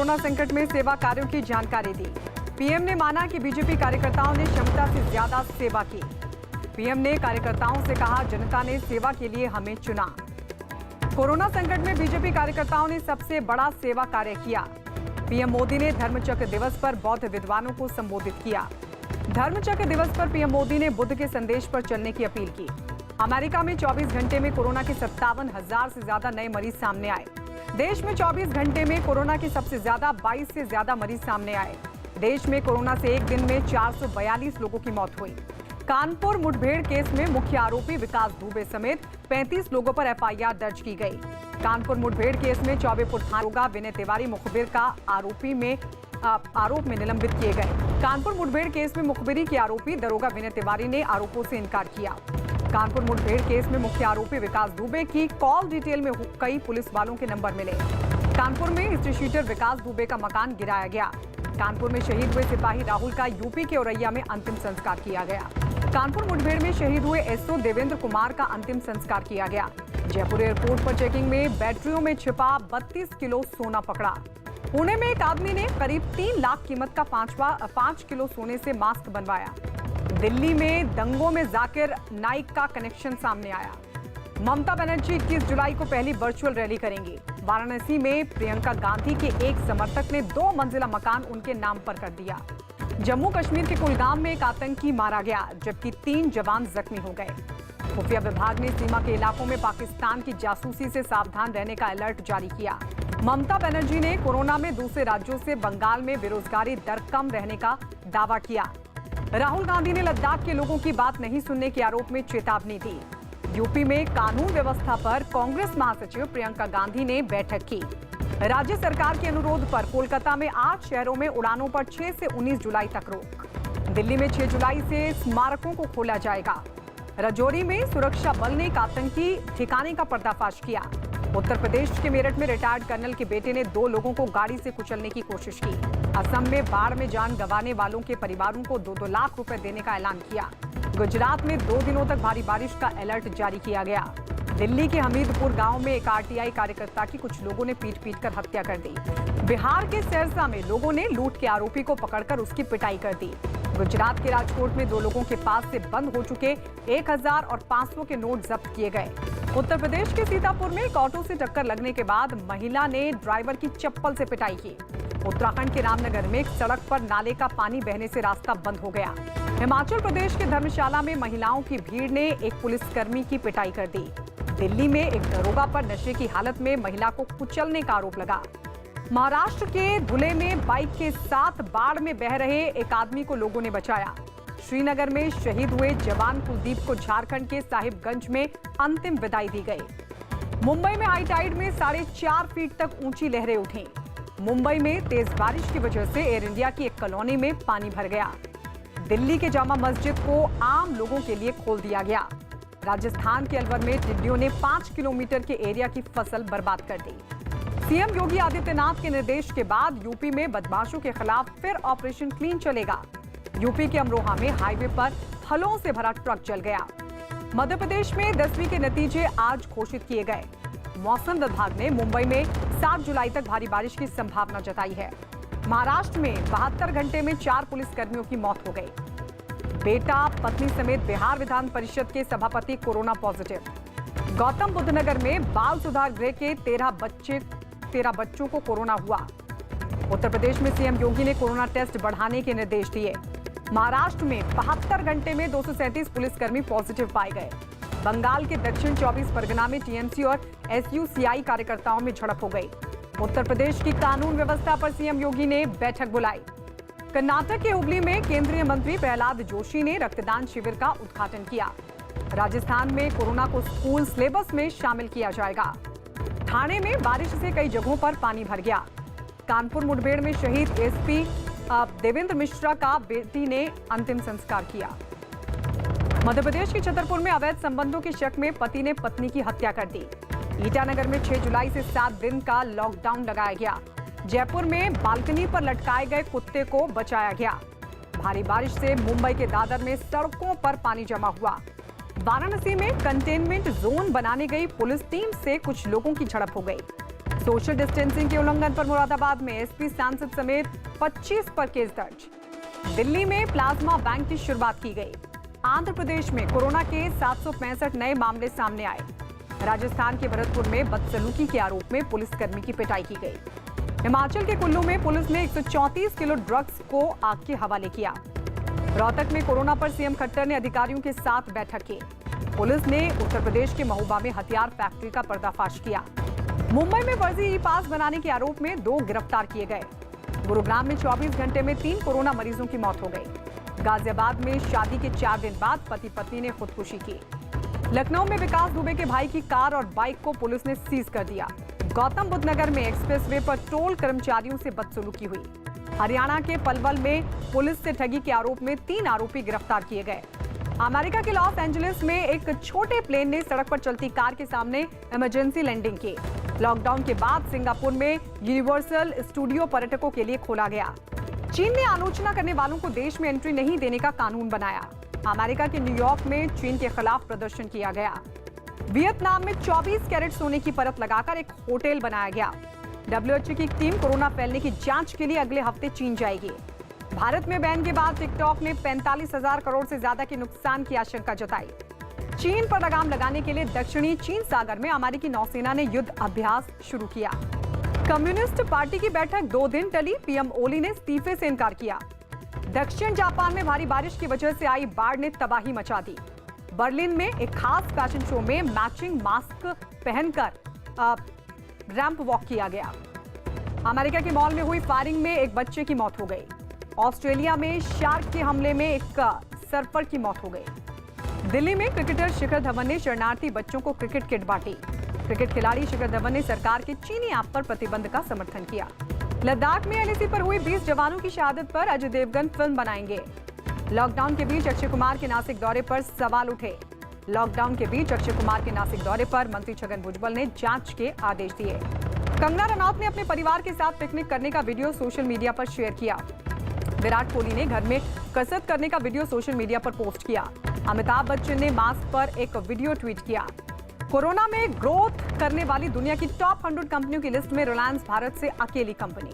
Corona संकट में सेवा कार्यों की जानकारी दी। पीएम ने माना कि बीजेपी कार्यकर्ताओं ने क्षमता से ज्यादा सेवा की। पीएम ने कार्यकर्ताओं से कहा, जनता ने सेवा के लिए हमें चुना। कोरोना संकट में बीजेपी कार्यकर्ताओं ने सबसे बड़ा सेवा कार्य किया। पीएम मोदी ने धर्मचक्र दिवस पर बौद्ध विद्वानों को संबोधित किया। धर्मचक्र दिवस पर पीएम मोदी ने बुद्ध के संदेश पर चलने की अपील की। अमेरिका में 24 घंटे में कोरोना के 57,000 से ज्यादा नए मरीज सामने आए। देश में 24 घंटे में कोरोना के सबसे ज्यादा 22 से ज्यादा मरीज सामने आए। देश में कोरोना से एक दिन में 442 लोगों की मौत हुई। कानपुर मुठभेड़ केस में मुख्य आरोपी विकास दुबे समेत 35 लोगों पर एफआईआर दर्ज की गई। कानपुर मुठभेड़ केस में चौबेपुर थाना विनय तिवारी मुखबिर का आरोप में निलंबित किए गए। कानपुर मुठभेड़ केस में मुखबिरी के आरोपी दरोगा विनय तिवारी ने आरोपों से इनकार किया। कानपुर मुठभेड़ केस में मुख्य आरोपी विकास दुबे की कॉल डिटेल में कई पुलिस वालों के नंबर मिले। कानपुर में हिस्ट्री शीटर विकास दुबे का मकान गिराया गया। कानपुर में शहीद हुए सिपाही राहुल का यूपी के औरैया में अंतिम संस्कार किया गया। कानपुर मुठभेड़ में शहीद हुए एसओ देवेंद्र कुमार का अंतिम संस्कार किया गया। जयपुर एयरपोर्ट पर चेकिंग में बैटरियों में छिपा 32 किलो सोना पकड़ा। पुणे में एक आदमी ने करीब 3 लाख कीमत का 5 किलो सोने से मास्क बनवाया। दिल्ली में दंगों में जाकिर नाइक का कनेक्शन सामने आया। ममता बनर्जी 21 जुलाई को पहली वर्चुअल रैली करेंगी। वाराणसी में प्रियंका गांधी के एक समर्थक ने 2 मंजिला मकान उनके नाम पर कर दिया। जम्मू कश्मीर के कुलगाम में एक आतंकी मारा गया, जबकि 3 जवान जख्मी हो गए। खुफिया विभाग ने सीमा के इलाकों में पाकिस्तान की जासूसी से सावधान रहने का अलर्ट जारी किया। ममता बनर्जी ने कोरोना में दूसरे राज्यों से बंगाल में बेरोजगारी दर कम रहने का दावा किया। राहुल गांधी ने लद्दाख के लोगों की बात नहीं सुनने के आरोप में चेतावनी दी। यूपी में कानून व्यवस्था पर कांग्रेस महासचिव प्रियंका गांधी ने बैठक की। राज्य सरकार के अनुरोध पर कोलकाता में 8 शहरों में उड़ानों पर 6 से 19 जुलाई तक रोक। दिल्ली में 6 जुलाई से स्मारकों को खोला जाएगा। राजौरी में सुरक्षा बल ने एक आतंकी ठिकाने का पर्दाफाश किया। उत्तर प्रदेश के मेरठ में रिटायर्ड कर्नल के बेटे ने 2 लोगों को गाड़ी से कुचलने की कोशिश की। असम में बाढ़ में जान गंवाने वालों के परिवारों को 2-2 लाख रुपए देने का ऐलान किया। गुजरात में 2 दिनों तक भारी बारिश का अलर्ट जारी किया गया। दिल्ली के हमीदपुर गांव में एक आरटीआई कार्यकर्ता की कुछ लोगों ने पीट कर हत्या कर दी। बिहार के सहरसा में लोगों ने लूट के आरोपी को पकड़कर उसकी पिटाई कर दी। गुजरात के राजकोट में 2 लोगों के पास से बंद हो चुके 1000 और 500 के नोट जब्त किए गए। उत्तर प्रदेश के सीतापुर में एक ऑटो से टक्कर लगने के बाद महिला ने ड्राइवर की चप्पल से पिटाई की। उत्तराखंड के रामनगर में एक सड़क पर नाले का पानी बहने से रास्ता बंद हो गया। हिमाचल प्रदेश के धर्मशाला में महिलाओं की भीड़ ने एक पुलिसकर्मी की पिटाई कर दी। दिल्ली में एक दरोगा पर नशे की हालत में महिला को कुचलने का आरोप लगा। महाराष्ट्र के धुले में बाइक के साथ बाढ़ में बह रहे एक आदमी को लोगों ने बचाया। श्रीनगर में शहीद हुए जवान कुलदीप को झारखंड के साहिबगंज में अंतिम विदाई दी गई। मुंबई में हाई टाइड में 4.5 फीट तक ऊंची लहरें उठी। मुंबई में तेज बारिश की वजह से एयर इंडिया की एक कॉलोनी में पानी भर गया। दिल्ली के जामा मस्जिद को आम लोगों के लिए खोल दिया गया। राजस्थान के अलवर में टिड्डियों ने 5 किलोमीटर के एरिया की फसल बर्बाद कर दी। सीएम योगी आदित्यनाथ के निर्देश के बाद यूपी में बदमाशों के खिलाफ फिर ऑपरेशन क्लीन चलेगा। यूपी के अमरोहा में हाईवे पर फलों से भरा ट्रक जल गया। मध्य प्रदेश में 10वीं के नतीजे आज घोषित किए गए। मौसम विभाग ने मुंबई में 7 जुलाई तक भारी बारिश की संभावना जताई है। महाराष्ट्र में 72 घंटे में 4 पुलिसकर्मियों की मौत हो गई। बेटा पत्नी समेत बिहार विधान परिषद के सभापति कोरोना पॉजिटिव। गौतम बुद्ध नगर में बाल सुधार गृह के 13 बच्चों को कोरोना हुआ। उत्तर प्रदेश में सीएम योगी ने कोरोना टेस्ट बढ़ाने के निर्देश दिए। महाराष्ट्र में 72 घंटे में 237 पुलिसकर्मी पॉजिटिव पाए गए। बंगाल के दक्षिण 24 परगना में टीएमसी और एसयूसीआई कार्यकर्ताओं में झड़प हो गई। उत्तर प्रदेश की कानून व्यवस्था पर सीएम योगी ने बैठक बुलाई। कर्नाटक के हुबली में केंद्रीय मंत्री प्रहलाद जोशी ने रक्तदान शिविर का उद्घाटन किया। राजस्थान में कोरोना को स्कूल सिलेबस में शामिल किया जाएगा। ठाणे में बारिश से कई जगहों पर पानी भर गया। कानपुर मुठभेड़ में शहीद एसपी देवेंद्र मिश्रा का बेटी ने अंतिम संस्कार किया। मध्य प्रदेश के छतरपुर में अवैध संबंधों के शक में पति ने पत्नी की हत्या कर दी। ईटानगर में 6 जुलाई से 7 दिन का लॉकडाउन लगाया गया। जयपुर में बालकनी पर लटकाए गए कुत्ते को बचाया गया। भारी बारिश से मुंबई के दादर में सड़कों पर पानी जमा हुआ। वाराणसी में कंटेनमेंट जोन बनाने गई पुलिस टीम से कुछ लोगों की झड़प हो गई। सोशल डिस्टेंसिंग के उल्लंघन पर मुरादाबाद में एसपी सांसद समेत 25 पर केस दर्ज। दिल्ली में प्लाज्मा बैंक की शुरुआत की गई। आंध्र प्रदेश में कोरोना के 765 नए मामले सामने आए। राजस्थान के भरतपुर में बदसलूकी के आरोप में पुलिसकर्मी की पिटाई की गई। हिमाचल के कुल्लू में पुलिस ने 134 किलो ड्रग्स को आग के हवाले किया। रोहतक में कोरोना पर सीएम खट्टर ने अधिकारियों के साथ बैठक की। पुलिस ने उत्तर प्रदेश के महोबा में हथियार फैक्ट्री का पर्दाफाश किया। मुंबई में फर्जी ई पास बनाने के आरोप में 2 गिरफ्तार किए गए। गुरुग्राम में 24 घंटे में 3 कोरोना मरीजों की मौत हो गई। गाजियाबाद में शादी के 4 दिन बाद पति पत्नी ने खुदकुशी की। लखनऊ में विकास दुबे के भाई की कार और बाइक को पुलिस ने सीज कर दिया। गौतम बुद्ध नगर में एक्सप्रेसवे पर टोल कर्मचारियों से बदसलूकी हुई। हरियाणा के पलवल में पुलिस से ठगी के आरोप में 3 आरोपी गिरफ्तार किए गए। अमेरिका के लॉस एंजलिस में एक छोटे प्लेन ने सड़क पर चलती कार के सामने इमरजेंसी लैंडिंग की। लॉकडाउन के बाद सिंगापुर में यूनिवर्सल स्टूडियो पर्यटकों के लिए खोला गया। चीन ने आलोचना करने वालों को देश में एंट्री नहीं देने का कानून बनाया। अमेरिका के न्यूयॉर्क में चीन के खिलाफ प्रदर्शन किया गया। वियतनाम में 24 कैरेट सोने की परत लगाकर एक होटल बनाया गया। WHO की टीम कोरोना फैलने की जांच के लिए अगले हफ्ते चीन जाएगी। भारत में बैन के बाद टिकटॉक ने 45,000 करोड़ से ज्यादा के नुकसान की आशंका जताई। चीन पर लगाम लगाने के लिए दक्षिणी चीन सागर में अमेरिकी नौसेना ने युद्ध अभ्यास शुरू किया। कम्युनिस्ट पार्टी की बैठक 2 दिन टली। पीएम ओली ने इस्तीफे से इनकार किया। दक्षिण जापान में भारी बारिश की वजह से आई बाढ़ ने तबाही मचा दी। बर्लिन में एक खास फैशन शो में मैचिंग मास्क पहनकर रैंप वॉक किया गया। अमेरिका के मॉल में हुई फायरिंग में एक बच्चे की मौत हो गई। ऑस्ट्रेलिया में शार्क के हमले में एक सर्फर की मौत हो गई। दिल्ली में क्रिकेटर शिखर धवन ने शरणार्थी बच्चों को क्रिकेट किट बांटी। क्रिकेट खिलाड़ी शिखर धवन ने सरकार के चीनी ऐप पर प्रतिबंध का समर्थन किया। लद्दाख में एलएसी पर हुई 20 जवानों की शहादत पर अजय देवगन फिल्म बनाएंगे। लॉकडाउन के बीच अक्षय कुमार के नासिक दौरे पर सवाल उठे। लॉकडाउन के बीच अक्षय कुमार के नासिक दौरे पर मंत्री छगन भुजबल ने जांच के आदेश दिए। कंगना रनौत ने अपने परिवार के साथ पिकनिक करने का वीडियो सोशल मीडिया पर शेयर किया। विराट कोहली ने घर में कसरत करने का वीडियो सोशल मीडिया पर पोस्ट किया। अमिताभ बच्चन ने मास्क पर एक वीडियो ट्वीट किया। कोरोना में ग्रोथ करने वाली दुनिया की टॉप 100 कंपनियों की लिस्ट में रिलायंस भारत से अकेली कंपनी।